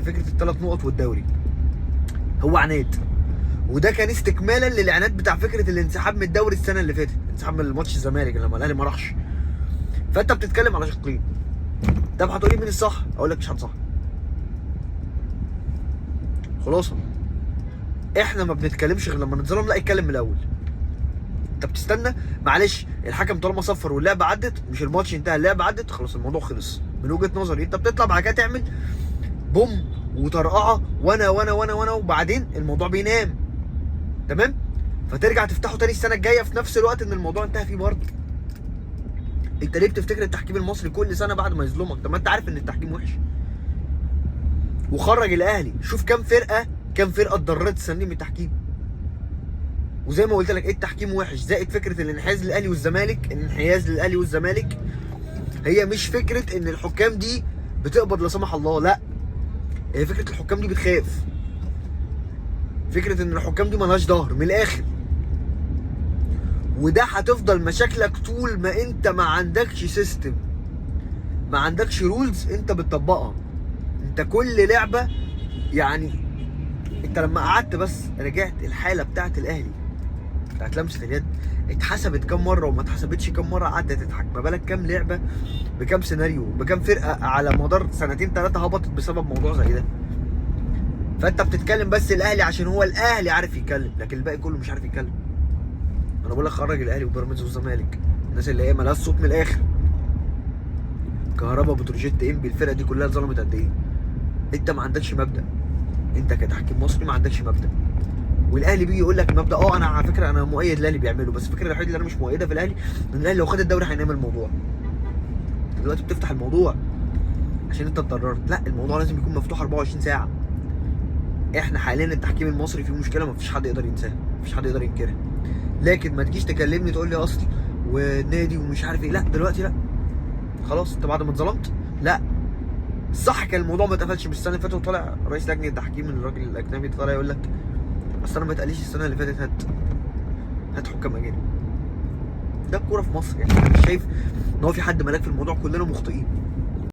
فكره الثلاث نقط والدوري هو عناد، وده كان استكمالا للعناد بتاع فكره الانسحاب من الدوري السنه اللي فاتت، انسحاب من ماتش الزمالك لما الاهلي ما راحش. فانت بتتكلم على شقين. طب هتقولي مين الصح؟ اقول لك مش صح. خلاصه احنا ما بنتكلمش غير لما نتظلم، لا اتكلم من الاول. انت بتستنى، معلش الحكم طالما صفر واللعبه عدت، مش الماتش انتهى اللعبه عدت، خلاص الموضوع خلص من وجهه نظري. انت بتطلع بعد كده تعمل بوم وطرقعه وانا وانا وانا وانا وبعدين الموضوع بينام، تمام؟ فترجع تفتحه تاني السنه الجايه في نفس الوقت ان الموضوع انتهى فيه برضه. انت ليه بتفتكر التحكيم المصري كل سنه بعد ما يظلمك؟ طب ما انت عارف ان التحكيم وحش. وخرج الاهلي، شوف كام فرقه اتضررت السنه دي من التحكيم. وزي ما قلت لك ايه، التحكيم وحش زائد فكره الانحياز للاهلي والزمالك. الانحياز للاهلي والزمالك هي مش فكره ان الحكام دي بتقبض لا سمح الله، لا، هي فكره الحكام دي بتخاف. فكره ان الحكام دي ملهاش ظهر من الاخر. وده هتفضل مشاكلك طول ما انت ما عندكش سيستم، ما عندكش رولز انت بتطبقها. انت كل لعبه يعني، انت لما قعدت بس رجعت الحاله بتاعت الاهلي بتاعت لمسه اليد اتحسبت كام مره وما اتحسبتش كام مره، قعدت تضحك. ما بالك كام لعبه بكام سيناريو بكام فرقه على مدار سنتين ثلاثه هبطت بسبب موضوع زي ده. فانت بتتكلم بس الاهلي عشان هو الاهلي عارف يتكلم، لكن الباقي كله مش عارف يتكلم. انا بقول لك خرج الاهلي وبيراميدز والزمالك، الناس اللي هي مالهاش صوت من الاخر. كهربا، بتروجيت، انبي، الفرقه دي كلها اتظلمت قد ايه؟ انت ما عندكش مبدا، انت كتحكيم مصري ما عندكش مبدا. والاهلي بيجي يقول لك مبدا، انا على فكره انا مؤيد الاهلي بيعمله، بس الفكره الوحيده اللي انا مش مؤيدها في الاهلي ان الاهلي لو خد الدوري هينام الموضوع. دلوقتي بتفتح الموضوع عشان انت اتضررت، لا، الموضوع لازم يكون مفتوح 24 ساعه. احنا حاليا التحكيم المصري فيه مشكله ما فيش حد يقدر ينساها، ما فيش حد يقدر ينكرها. لكن ما تجيش تكلمني تقول لي اصل ونادي ومش عارف ايه، لا دلوقتي لا، خلاص انت بعد ما اتظلمت، لا. الصح كان الموضوع ما اتقفلش بالسنه اللي فاتت وطالع رئيس لجنه التحكيم الراجل الاجنبي طالع يقول لك اصل انا ما اتقاليش السنه اللي فاتت هات حكام اجانب. ده الكوره في مصر يعني. انا مش شايف ان هو في حد ملاك في الموضوع، كلنا مخطئين.